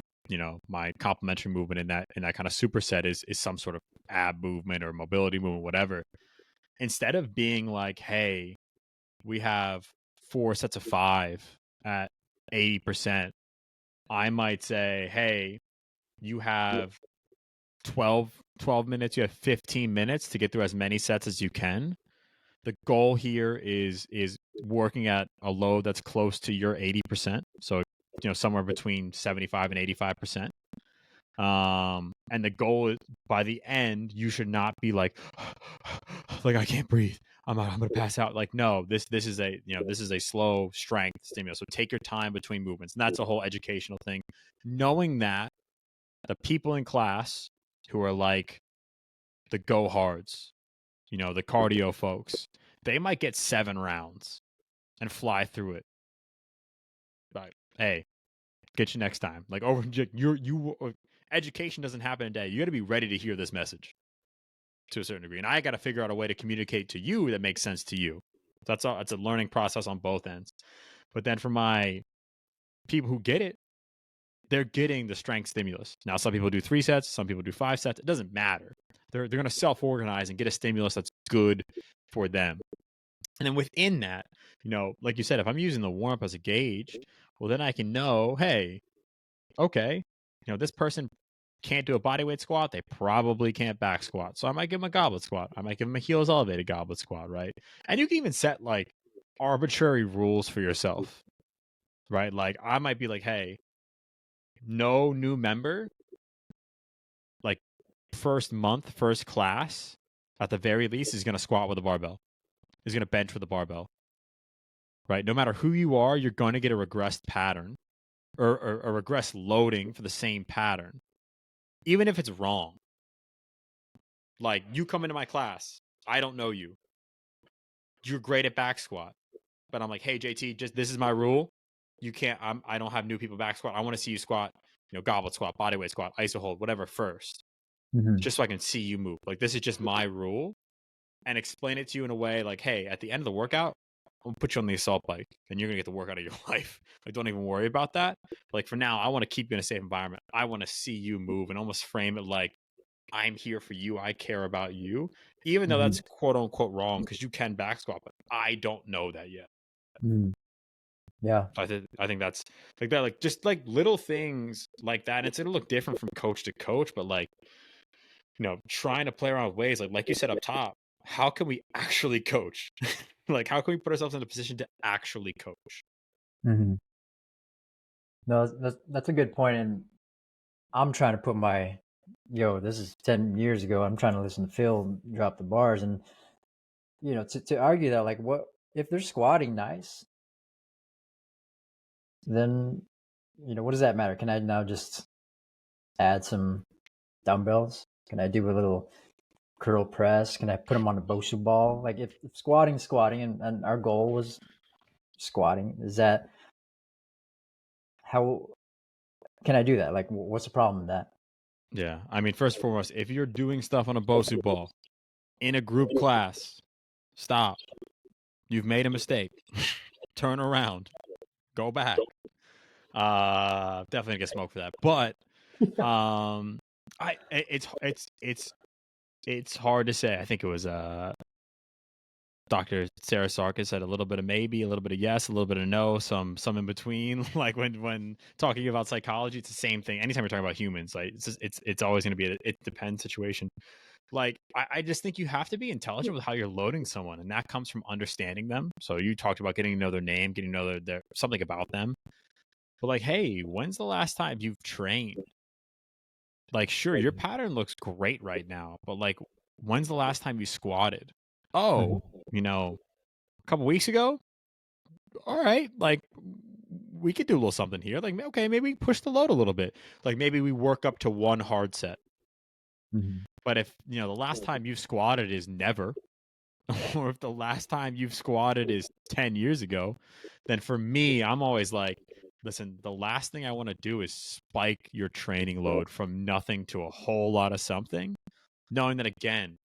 complementary movement in that kind of superset is some sort of ab movement or mobility movement, whatever. Instead of being like, hey, we have 4 sets of 5 at 80%, I might say, hey, you have 12 minutes, you have 15 minutes to get through as many sets as you can. The goal here is working at a load that's close to your 80%. So, somewhere between 75 and 85%. And the goal is by the end, you should not be like, like I can't breathe. I'm going to pass out. Like, no, this is a slow strength stimulus. So take your time between movements. And that's a whole educational thing. Knowing that the people in class who are like the go hards, the cardio folks, they might get 7 rounds and fly through it. But hey, get you next time. Like over education doesn't happen in a day. You got to be ready to hear this message to a certain degree, and I got to figure out a way to communicate to you that makes sense to you. That's all. It's a learning process on both ends. But then for my people who get it, they're getting the strength stimulus. Now, some people do 3 sets, some people do 5 sets. It doesn't matter. They're going to self organize and get a stimulus that's good for them. And then within that, like you said, if I'm using the warm up as a gauge, well, then I can know, hey, okay, this person can't do a bodyweight squat. They probably can't back squat. So I might give them a goblet squat. I might give them a heels elevated goblet squat, right? And you can even set like arbitrary rules for yourself, right? Like I might be like, hey, no new member, like first month, first class, at the very least, is going to squat with a barbell, is going to bench with a barbell, right? No matter who you are, you're going to get a regressed pattern or a regress loading for the same pattern, even if it's wrong. Like you come into my class, I don't know you. You're great at back squat, but I'm like, hey JT, just this is my rule. You can't. I don't have new people back squat. I want to see you squat, goblet squat, bodyweight squat, iso hold, whatever first, Mm-hmm. just so I can see you move. Like this is just my rule, and explain it to you in a way like, hey, at the end of the workout, I'm gonna put you on the assault bike, and you're gonna get the workout of your life. Like, don't even worry about that. Like for now, I want to keep you in a safe environment. I want to see you move, and almost frame it like I'm here for you. I care about you, even though Mm-hmm. that's quote unquote wrong because you can back squat, but I don't know that yet. Mm-hmm. Yeah. I think that's like that, like just like little things like that. And it's gonna look different from coach to coach, but like, trying to play around with ways like you said up top, how can we actually coach? Like, how can we put ourselves in a position to actually coach? Hmm. No, that's a good point, and I'm trying to put my this is 10 years ago. I'm trying to listen to Phil drop the bars, and to argue that, like, what if they're squatting nice, then what does that matter? Can I now just add some dumbbells? Can I do a little curl press? Can I put them on a Bosu ball? Like, if squatting, and our goal was squatting, is that how can I do that? Like, what's the problem with that? Yeah. I mean, first and foremost, if you're doing stuff on a Bosu ball in a group class, stop. You've made a mistake. Turn around. Go back. Definitely get smoked for that. But it's hard to say. I think it was Dr. Sarah Sarkis said a little bit of maybe, a little bit of yes, a little bit of no, some in between. Like when talking about psychology, it's the same thing. Anytime you're talking about humans, like it's always going to be a it depends situation. Like I just think you have to be intelligent with how you're loading someone, and that comes from understanding them. So you talked about getting to know their name, getting to know their something about them. But like, hey, when's the last time you've trained? Like, sure, your pattern looks great right now, but like, when's the last time you squatted? Mhm. Oh, a couple weeks ago. All right, like we could do a little something here. Like, okay, maybe push the load a little bit. Like maybe we work up to one hard set. Mhm. But if the last time you've squatted is never, or if the last time you've squatted is 10 years ago, then for me, I'm always like, listen, the last thing I want to do is spike your training load from nothing to a whole lot of something, knowing that again,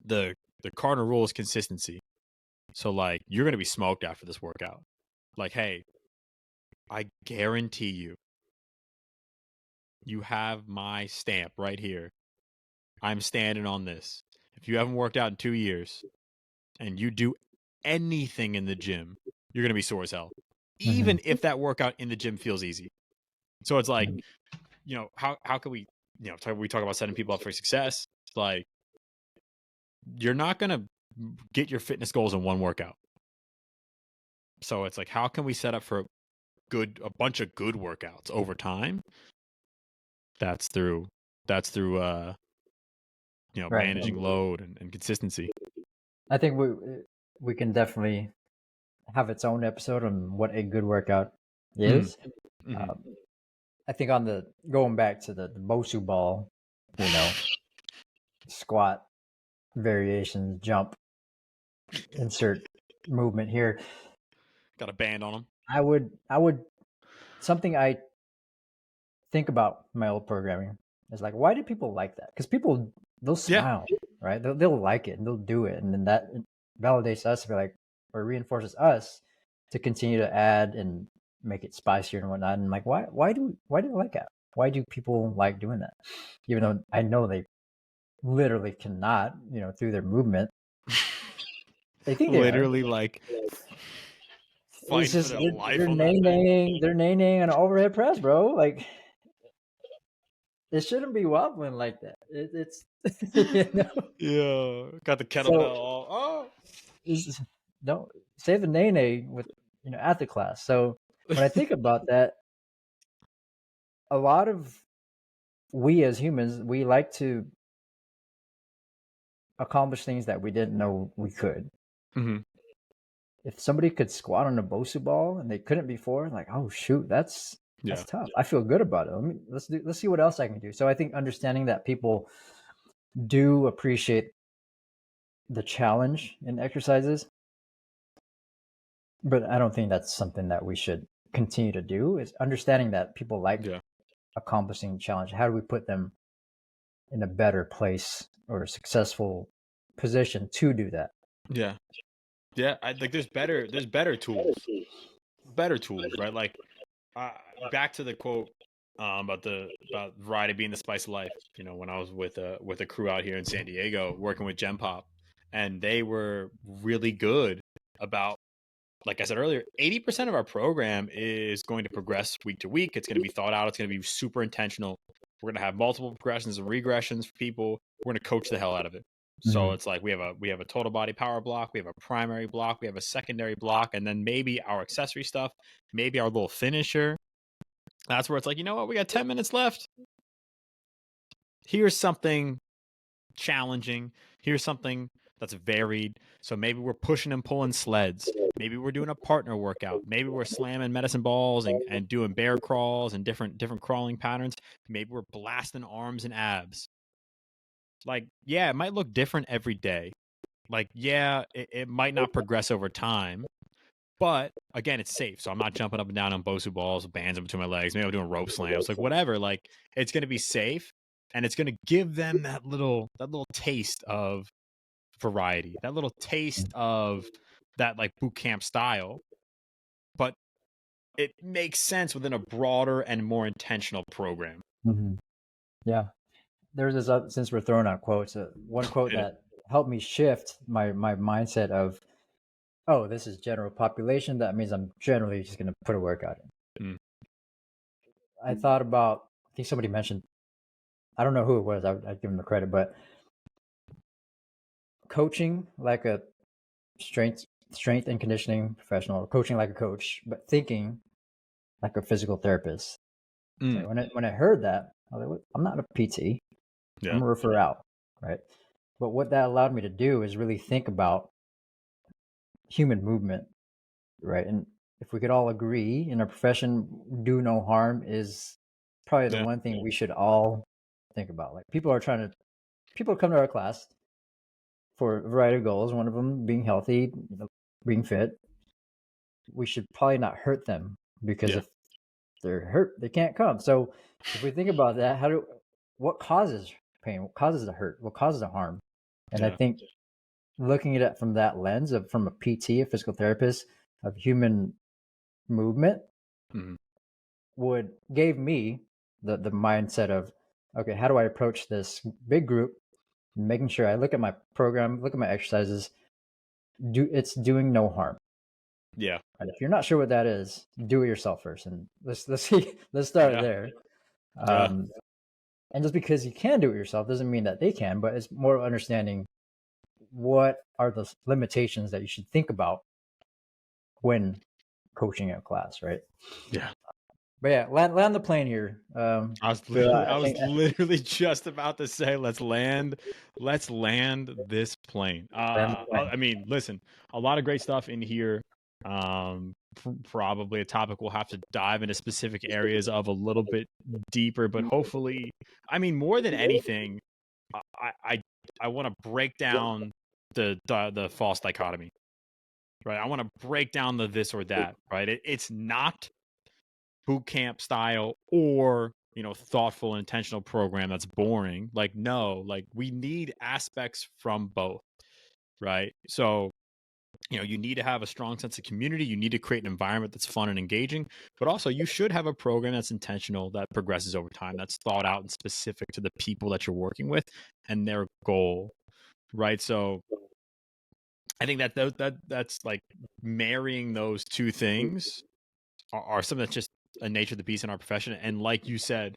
the cardinal rule is consistency. So like you're gonna be smoked after this workout. Like, hey, I guarantee you have my stamp right here. I'm standing on this. If you haven't worked out in 2 years and you do anything in the gym, you're gonna be sore as hell. Mhm. Even if that workout in the gym feels easy. So it's like, Mhm. how can we, we talk about setting people up for success. Like, you're not gonna get your fitness goals in one workout. So it's like, how can we set up for a bunch of good workouts over time? That's through Right. managing load and consistency. I think we can definitely have its own episode on what a good workout Mm-hmm. is. Mm-hmm. Um, I think on the going back to the Bosu ball, you know, squat variations, jump, insert movement here. Got a band on them. I would something I think about my old programming is like, why do people like that? Because people, they'll Yeah. smile, right? They'll like it and they'll do it, and then that validates us to be like, or reinforces us to continue to add and make it spicier and whatnot. And like, why do they like that? Why do people like doing that? Even though I know they literally cannot, through their movement, they think they are. Literally like It's fighting for just their they're life on that thing. nay-naying an overhead press, bro. Like, it shouldn't be wobbling like that. It's you know. Yeah. Got the kettlebell So all. Oh. don't save the nay with at the class. So when I think about that, a lot of we as humans, we like to accomplish things that we didn't know we could. Mm-hmm. If somebody could squat on a Bosu ball and they couldn't before, like, oh shoot, that's Yeah. tough. I feel good about it. Let's see what else I can do. So I think understanding that people do appreciate the challenge in exercises, but I don't think that's something that we should continue to do. Is understanding that people like Yeah. accomplishing challenge. How do we put them in a better place or a successful position to do that? Yeah. Yeah. I like there's better tools, right? Like back to the quote about variety being the spice of life. When I was with a crew out here in San Diego working with Gen Pop, and they were really good about like I said earlier, 80% of our program is going to progress week to week. It's going to be thought out. It's going to be super intentional. We're going to have multiple progressions and regressions for people. We're going to coach the hell out of it. So Mhm. it's like we have a total body power block, we have a primary block, we have a secondary block, and then maybe our accessory stuff, maybe our little finisher. That's where it's like, you know what, we got 10 minutes left. Here's something challenging. Here's something that's varied. So maybe we're pushing and pulling sleds. Maybe we're doing a partner workout. Maybe we're slamming medicine balls and doing bear crawls and different crawling patterns. Maybe we're blasting arms and abs. Like, yeah, it might look different every day. Like, yeah, it might not progress over time, but again, it's safe. So I'm not jumping up and down on Bosu balls, bands in between my legs. Maybe I'm doing rope slams, like whatever. Like, it's going to be safe, and it's going to give them that little taste of variety, that little taste of that like boot camp style. But it makes sense within a broader and more intentional program. Mhm. Yeah. There's this since we're throwing out quotes, one quote Hit it. that helped me shift my mindset of, oh, this is general population. That means I'm generally just going to put a workout in. Mm, I thought about, I think somebody mentioned, I don't know who it was. I'd give them the credit, but coaching like a strength and conditioning professional, coaching like a coach, but thinking like a physical therapist. mm, So when I heard that, I was like, "What? I'm not a PT. I'm yeah, a refer out, right?" But what that allowed me to do is really think about human movement, right? And if we could all agree in our profession, do no harm is probably the yeah, one thing we should all think about. Like people come to our class for a variety of goals. One of them being healthy, being fit. We should probably not hurt them because yeah, if they're hurt, they can't come. So if we think about that, what causes pain? What causes the hurt? What causes the harm? And I yeah, think looking at it from that lens of from a PT, a physical therapist, of human movement mm, would gave me the mindset of, okay, how do I approach this big group, making sure I look at my program, look at my exercises, it's doing no harm. yeah, And if you're not sure what that is, do it yourself first, and let's see, let's start yeah, there. yeah, Um, and just because you can do it yourself doesn't mean that they can, but it's more understanding what are the limitations that you should think about when coaching a class, right? yeah. But yeah, land the plane here. Bill, I was literally just about to say, let's land this plane. land the plane. I mean, listen, a lot of great stuff in here. Probably a topic we'll have to dive into specific areas of a little bit deeper, but hopefully, I mean, more than anything, I I, I want to break down the false dichotomy, right? I want to break down the this or that, right? It's not boot camp style or thoughtful intentional program that's boring. Like, no, like we need aspects from both, right? So you need to have a strong sense of community, you need to create an environment that's fun and engaging, but also you should have a program that's intentional, that progresses over time, that's thought out and specific to the people that you're working with and their goal, right? So I think that's like marrying those two things are something that's just a nature of the beast in our profession. And like you said,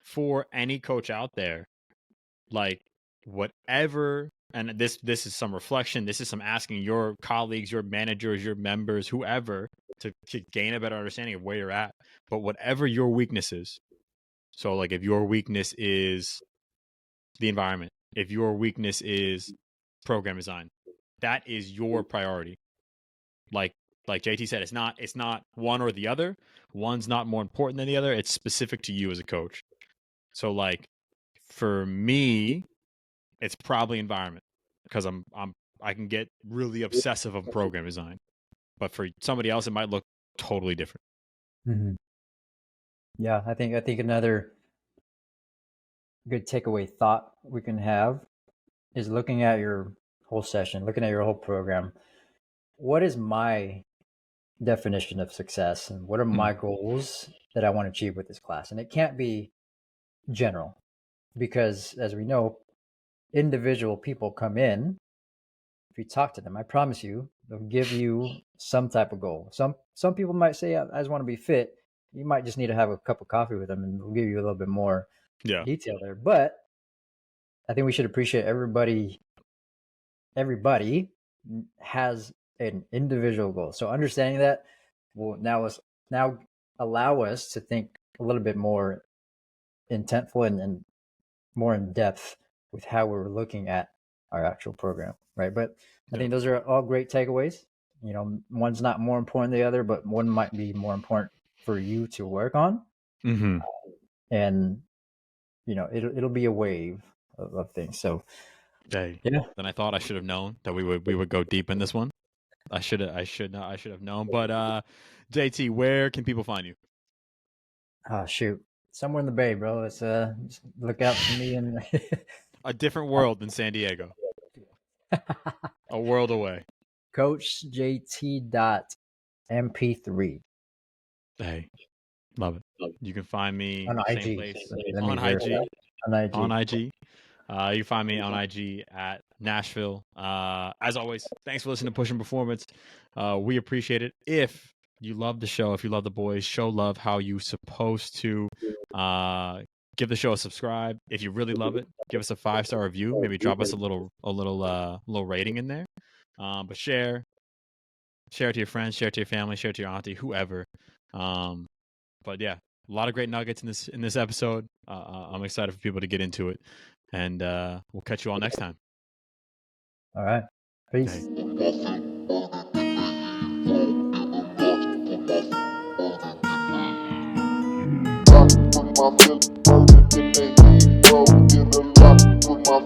for any coach out there, like whatever, and this is some reflection, this is some asking your colleagues, your managers, your members, whoever, to gain a better understanding of where you're at. But whatever your weakness is, so like if your weakness is the environment, if your weakness is program design, that is your priority. Like like JT said, it's not one or the other. One's not more important than the other. It's specific to you as a coach. So like for me, it's probably environment because I can get really obsessive on program design. But for somebody else, it might look totally different. Mhm. Yeah, I think another good takeaway thought we can have is looking at your whole session, looking at your whole program. What is my definition of success, and what are Mm, my goals that I want to achieve with this class? And it can't be general because, as we know, individual people come in you talk to them, I promise you, they'll give you some type of goal. Some people might say, I just want to be fit. You might just need to have a cup of coffee with them, and they'll give you a little bit more detail there. But I think we should appreciate everybody has an individual goal. So understanding that will now allow us to think a little bit more intentful and more in depth with how we're looking at our actual program, right? But I think those are all great takeaways. You know, one's not more important than the other, but one might be more important for you to work on. Mm-hmm. And you know, it'll be a wave of things. So Hey, yeah. then I thought I should have known that we would go deep in this one. I should have known. But JT, where can people find you? Oh shoot, somewhere in the Bay, bro. It's just look out for me and A different world than San Diego. A world away. Coach JT.mp3 Hey, love it. You can find me on same IG. place Let me on verify. IG. On IG. On IG. You can find me on IG at Nashville. As always, thanks for listening to Pushin Performance. We appreciate it. If you love the show, if you love the boys, show love how you supposed to. Give the show a subscribe. If you really love it, give us a 5-star review. Maybe drop us a little rating in there. But share it to your friends, share it to your family, share it to your auntie, whoever. But yeah, a lot of great nuggets in this episode. I'm excited for people to get into it, and we'll catch you all next time. All right. Peace. Rock with my feel, burning in the heat, roll, get a rock with my